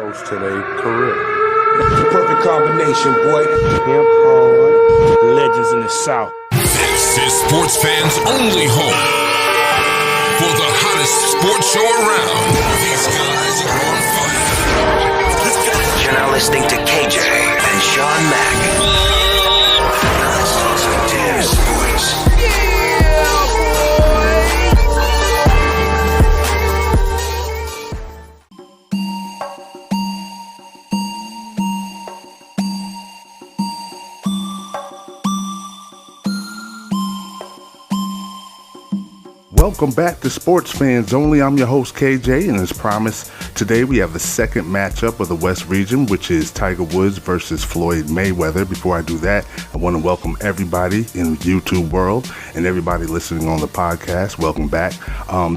close to their career. The perfect combination, boy. Hip hard legends in the South. This is sports fans' only home for the hottest sports show around. These guys are on fire. You're now listening to KJ and Sean Mack. Damn sports. Welcome back to Sports Fans Only. I'm your host KJ, and as promised, today we have the second matchup of the West Region, which is Tiger Woods versus Floyd Mayweather. Before I do that, I want to welcome everybody in the YouTube world and everybody listening on the podcast. Welcome back.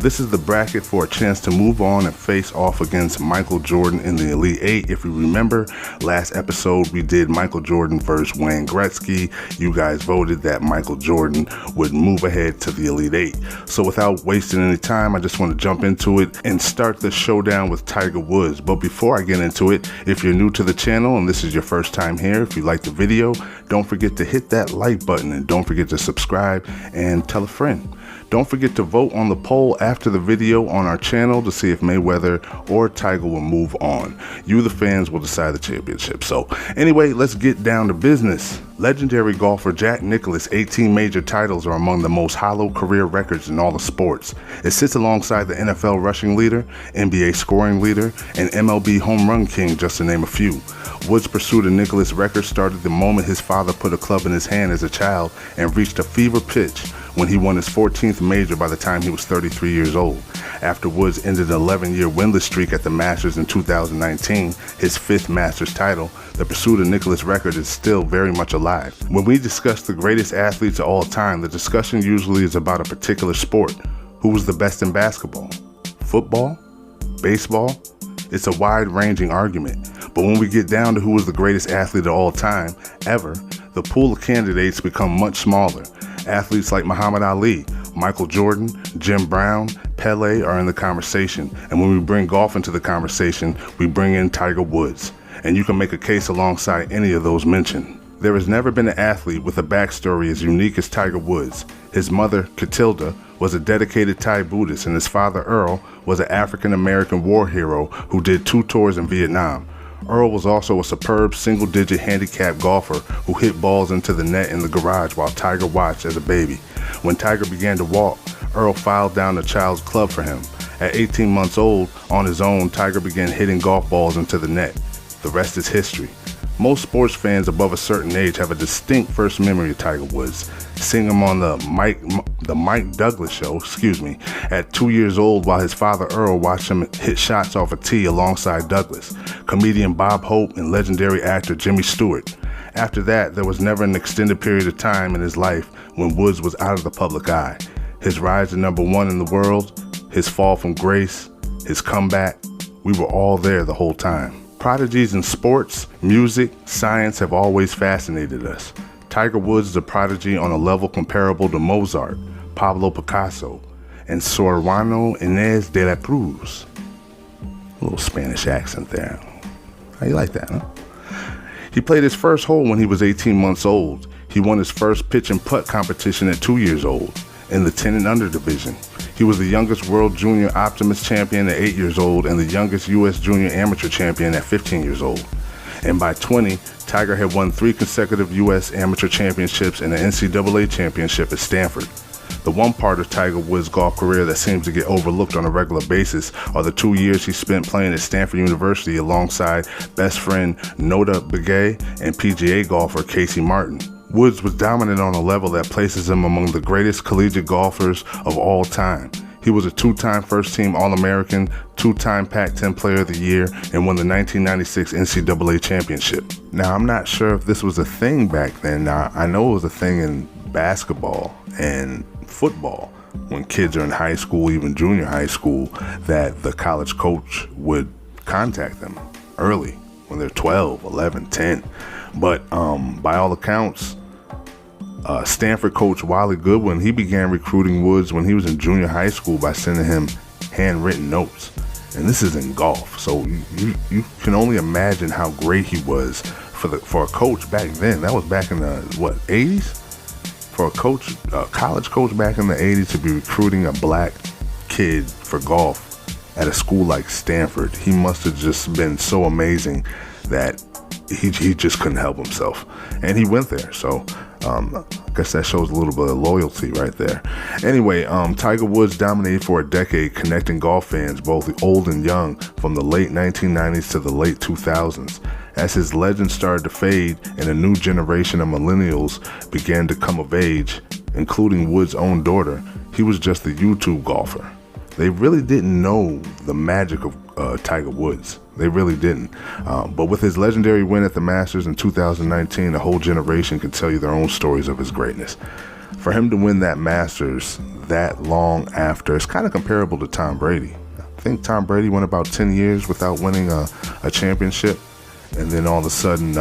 This is the bracket for a chance to move on and face off against Michael Jordan in the Elite Eight. If you remember, last episode we did Michael Jordan versus Wayne Gretzky. You guys voted that Michael Jordan would move ahead to the Elite Eight. So without wasting any time, I just want to jump into it and start the showdown with Tiger Woods. But before I get into it, if you're new to the channel and this is your first time here, if you like the video, don't forget to hit that like button and don't forget to subscribe and tell a friend. Don't forget to vote on the poll after the video on our channel to see if Mayweather or Tiger will move on. You, the fans, will decide the championship. So anyway, let's get down to business. Legendary golfer Jack Nicklaus' 18 major titles are among the most hallowed career records in all the sports. It sits alongside the NFL rushing leader, NBA scoring leader, and MLB home run king, just to name a few. Woods' pursuit of Nicklaus' record started the moment his father put a club in his hand as a child and reached a fever pitch when he won his 14th major by the time he was 33 years old. After Woods ended an 11-year winless streak at the Masters in 2019, his fifth Masters title, the pursuit of Nicklaus' record is still very much alive. When we discuss the greatest athletes of all time, the discussion usually is about a particular sport. Who was the best in basketball? Football? Baseball? It's a wide-ranging argument. But when we get down to who was the greatest athlete of all time, ever, the pool of candidates become much smaller. Athletes like Muhammad Ali, Michael Jordan, Jim Brown, Pele are in the conversation. And when we bring golf into the conversation, we bring in Tiger Woods. And you can make a case alongside any of those mentioned. There has never been an athlete with a backstory as unique as Tiger Woods. His mother, Catilda, was a dedicated Thai Buddhist, and his father, Earl, was an African-American war hero who did 2 tours in Vietnam. Earl was also a superb single-digit handicap golfer who hit balls into the net in the garage while Tiger watched as a baby. When Tiger began to walk, Earl filed down the child's club for him. At 18 months old, on his own, Tiger began hitting golf balls into the net. The rest is history. Most sports fans above a certain age have a distinct first memory of Tiger Woods. Seeing him on the Mike Douglas show, at 2 years old while his father Earl watched him hit shots off a tee alongside Douglas, comedian Bob Hope, and legendary actor Jimmy Stewart. After that, there was never an extended period of time in his life when Woods was out of the public eye. His rise to number 1 in the world, his fall from grace, his comeback, we were all there the whole time. Prodigies in sports, music, science have always fascinated us. Tiger Woods is a prodigy on a level comparable to Mozart, Pablo Picasso, and Soriano Inés de la Cruz. A little Spanish accent there. How you like that, huh? He played his first hole when he was 18 months old. He won his first pitch and putt competition at 2 years old in the 10 and under division. He was the youngest World Junior Optimist champion at 8 years old and the youngest U.S. Junior Amateur champion at 15 years old. And by 20, Tiger had won 3 consecutive U.S. Amateur championships and an NCAA championship at Stanford. The one part of Tiger Woods' golf career that seems to get overlooked on a regular basis are the 2 years he spent playing at Stanford University alongside best friend Nota Begay and PGA golfer Casey Martin. Woods was dominant on a level that places him among the greatest collegiate golfers of all time. He was a 2-time first-team All-American, 2-time Pac-10 Player of the Year, and won the 1996 NCAA championship. Now, I'm not sure if this was a thing back then. Now, I know it was a thing in basketball and football when kids are in high school, even junior high school, that the college coach would contact them early when they're 12, 11, 10. But by all accounts, Stanford coach Wally Goodwin, he began recruiting Woods when he was in junior high school by sending him handwritten notes. And this is in golf. So you can only imagine how great he was for a coach back then. That was back in the, 80s? For a college coach back in the 80s to be recruiting a black kid for golf at a school like Stanford. He must have just been so amazing that he just couldn't help himself. And he went there. So I guess that shows a little bit of loyalty right there. Anyway, Tiger Woods dominated for a decade, connecting golf fans, both old and young, from the late 1990s to the late 2000s. As his legend started to fade and a new generation of millennials began to come of age, including Woods' own daughter, he was just a YouTube golfer. They really didn't know the magic of Tiger Woods. They really didn't. But with his legendary win at the Masters in 2019, a whole generation can tell you their own stories of his greatness. For him to win that Masters that long after, it's kind of comparable to Tom Brady. I think Tom Brady went about 10 years without winning a championship. And then all of a sudden,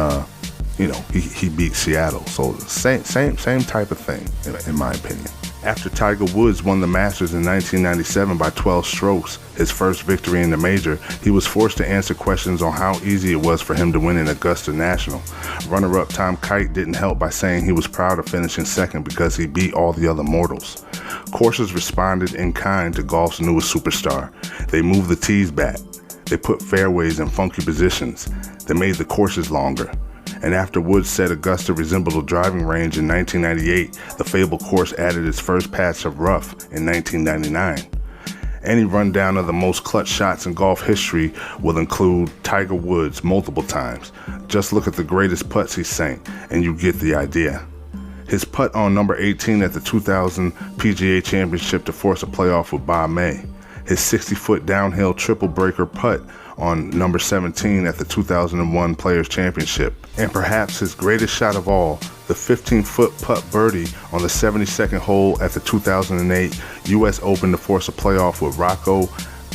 he beat Seattle. So same type of thing, in my opinion. After Tiger Woods won the Masters in 1997 by 12 strokes, his first victory in the major, he was forced to answer questions on how easy it was for him to win in Augusta National. Runner-up Tom Kite didn't help by saying he was proud of finishing second because he beat all the other mortals. Courses responded in kind to golf's newest superstar. They moved the tees back. They put fairways in funky positions. They made the courses longer. And after Woods said Augusta resembled a driving range in 1998, the fabled course added its first patch of rough in 1999. Any rundown of the most clutch shots in golf history will include Tiger Woods multiple times. Just look at the greatest putts he sank, and you get the idea. His putt on number 18 at the 2000 PGA Championship to force a playoff with Bob May. His 60-foot downhill triple breaker putt on number 17 at the 2001 Players Championship. And perhaps his greatest shot of all, the 15-foot putt birdie on the 72nd hole at the 2008 U.S. Open to force a playoff with Rocco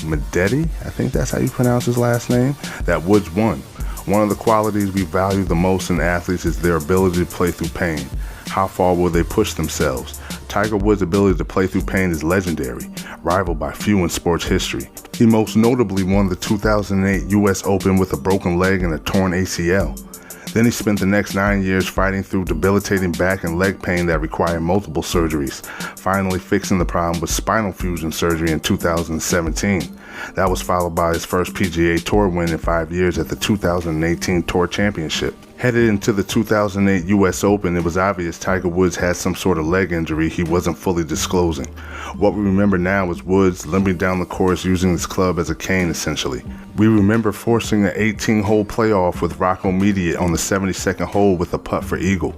Medici, I think that's how you pronounce his last name, that Woods won. One of the qualities we value the most in athletes is their ability to play through pain. How far will they push themselves? Tiger Woods' ability to play through pain is legendary, rivaled by few in sports history. He most notably won the 2008 U.S. Open with a broken leg and a torn ACL. Then he spent the next 9 years fighting through debilitating back and leg pain that required multiple surgeries, finally fixing the problem with spinal fusion surgery in 2017. That was followed by his first PGA Tour win in 5 years at the 2018 Tour Championship. Headed into the 2008 U.S. Open, it was obvious Tiger Woods had some sort of leg injury he wasn't fully disclosing. What we remember now is Woods limping down the course using his club as a cane, essentially. We remember forcing an 18-hole playoff with Rocco Medici on the 72nd hole with a putt for eagle.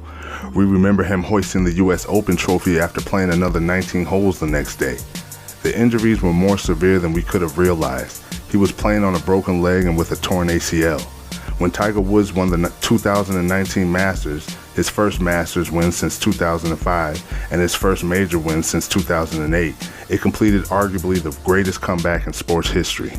We remember him hoisting the U.S. Open trophy after playing another 19 holes the next day. The injuries were more severe than we could have realized. He was playing on a broken leg and with a torn ACL. When Tiger Woods won the 2019 Masters, his first Masters win since 2005, and his first major win since 2008, it completed arguably the greatest comeback in sports history.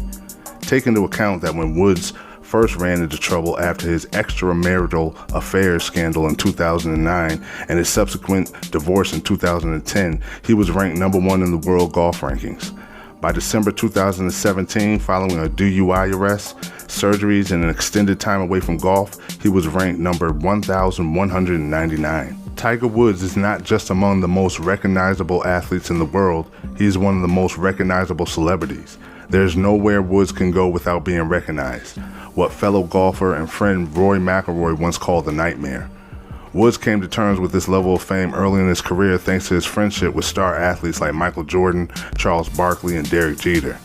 Take into account that when Woods first ran into trouble after his extramarital affairs scandal in 2009 and his subsequent divorce in 2010, he was ranked number 1 in the world golf rankings. By December 2017, following a DUI arrest, surgeries, and an extended time away from golf, he was ranked number 1,199. Tiger Woods is not just among the most recognizable athletes in the world, he is one of the most recognizable celebrities. There's nowhere Woods can go without being recognized, what fellow golfer and friend Rory McIlroy once called the nightmare. Woods came to terms with this level of fame early in his career thanks to his friendship with star athletes like Michael Jordan, Charles Barkley, and Derek Jeter.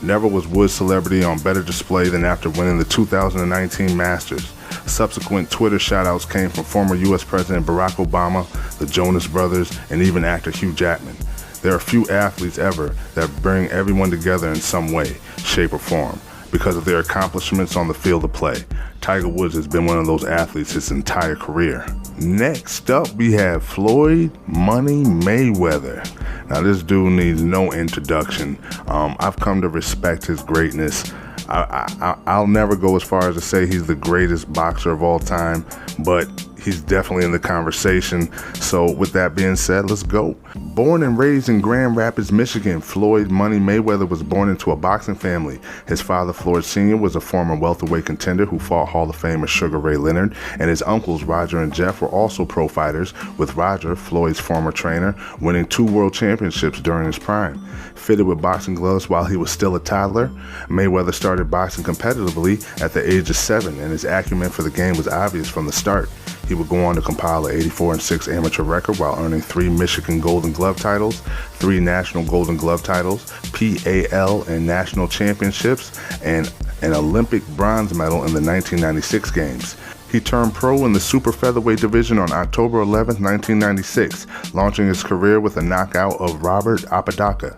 Never was Woods' celebrity on better display than after winning the 2019 Masters. Subsequent Twitter shoutouts came from former U.S. President Barack Obama, the Jonas Brothers, and even actor Hugh Jackman. There are few athletes ever that bring everyone together in some way, shape, or form because of their accomplishments on the field of play. Tiger Woods has been one of those athletes his entire career. Next up, we have Floyd Money Mayweather. Now, this dude needs no introduction. I've come to respect his greatness. I'll never go as far as to say he's the greatest boxer of all time, but he's definitely in the conversation. So with that being said, let's go. Born and raised in Grand Rapids, Michigan, Floyd Money Mayweather was born into a boxing family. His father, Floyd Sr., was a former welterweight contender who fought Hall of Famer Sugar Ray Leonard, and his uncles, Roger and Jeff, were also pro fighters, with Roger, Floyd's former trainer, winning 2 world championships during his prime. Fitted with boxing gloves while he was still a toddler, Mayweather started boxing competitively at the age of 7, and his acumen for the game was obvious from the start. He would go on to compile an 84-6 amateur record while earning 3 Michigan Golden Glove titles, 3 National Golden Glove titles, PAL and national championships, and an Olympic bronze medal in the 1996 games. He turned pro in the super featherweight division on October 11, 1996, launching his career with a knockout of Robert Apodaca.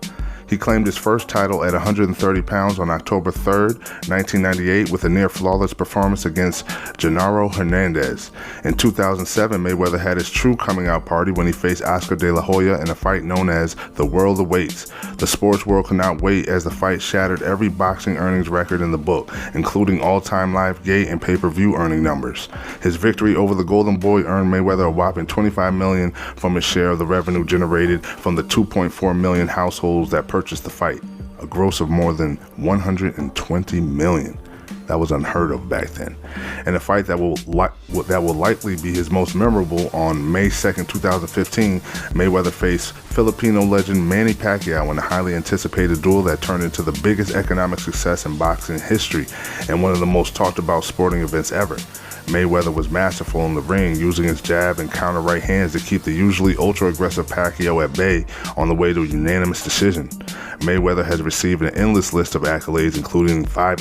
He claimed his first title at 130 pounds on October 3, 1998, with a near-flawless performance against Genaro Hernandez. In 2007, Mayweather had his true coming-out party when he faced Oscar De La Hoya in a fight known as The World Awaits. The sports world could not wait, as the fight shattered every boxing earnings record in the book, including all-time live gate and pay-per-view earning numbers. His victory over the Golden Boy earned Mayweather a whopping $25 million from his share of the revenue generated from the 2.4 million households that purchased the fight, a gross of more than $120 million. That was unheard of back then. In a fight that will likely be his most memorable, on May 2nd, 2015, Mayweather faced Filipino legend Manny Pacquiao in a highly anticipated duel that turned into the biggest economic success in boxing history and one of the most talked about sporting events ever. Mayweather was masterful in the ring, using his jab and counter right hands to keep the usually ultra-aggressive Pacquiao at bay on the way to a unanimous decision. Mayweather has received an endless list of accolades, including 5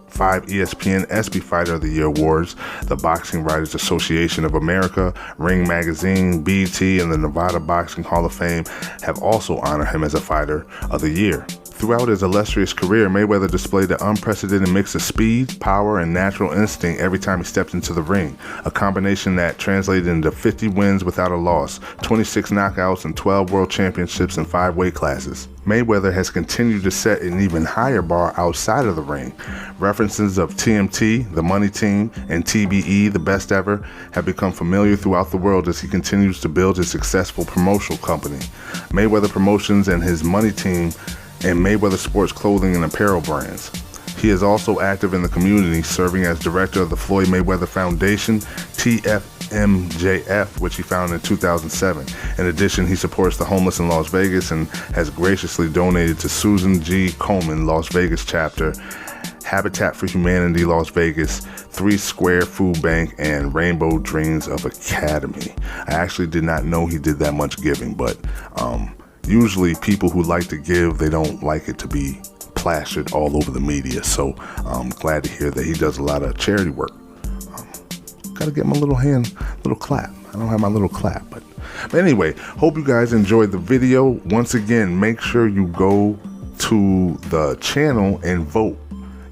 ESPN ESPY Fighter of the Year awards, the Boxing Writers Association of America, Ring Magazine, BET, and the Nevada Boxing Hall of Fame have also honored him as a Fighter of the Year. Throughout his illustrious career, Mayweather displayed an unprecedented mix of speed, power, and natural instinct every time he stepped into the ring, a combination that translated into 50 wins without a loss, 26 knockouts, and 12 world championships in 5 weight classes. Mayweather has continued to set an even higher bar outside of the ring. References of TMT, the Money Team, and TBE, the Best Ever, have become familiar throughout the world as he continues to build his successful promotional company, Mayweather Promotions, and his Money Team, and Mayweather Sports Clothing and Apparel brands. He is also active in the community, serving as director of the Floyd Mayweather Foundation, TFMJF, which he founded in 2007. In addition, he supports the homeless in Las Vegas and has graciously donated to Susan G. Komen Las Vegas chapter, Habitat for Humanity Las Vegas, 3 Square Food Bank, and Rainbow Dreams of Academy. I actually did not know he did that much giving, but usually people who like to give, they don't like it to be plastered all over the media. So I'm glad to hear that he does a lot of charity work. Gotta get my little clap. I don't have my little clap, but anyway, hope you guys enjoyed the video. Once again, make sure you go to the channel and vote.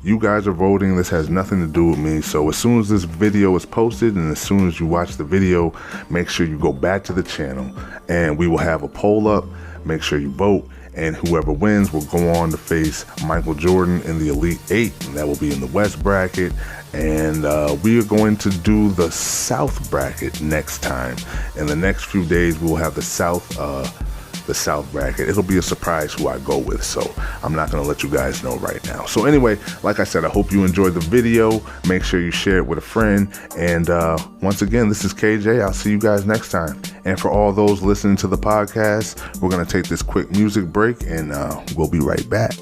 You guys are voting. This has nothing to do with me. So as soon as this video is posted and as soon as you watch the video, make sure you go back to the channel and we will have a poll up. Make sure you vote, and whoever wins will go on to face Michael Jordan in the Elite 8, and that will be in the West bracket. And we are going to do the South bracket next time. In the next few days, we'll have the South bracket. It'll be a surprise who I go with, so I'm not going to let you guys know right now. So anyway, like I said, I hope you enjoyed the video. Make sure you share it with a friend. And once again, this is KJ. I'll see you guys next time. And for all those listening to the podcast, we're going to take this quick music break, and we'll be right back.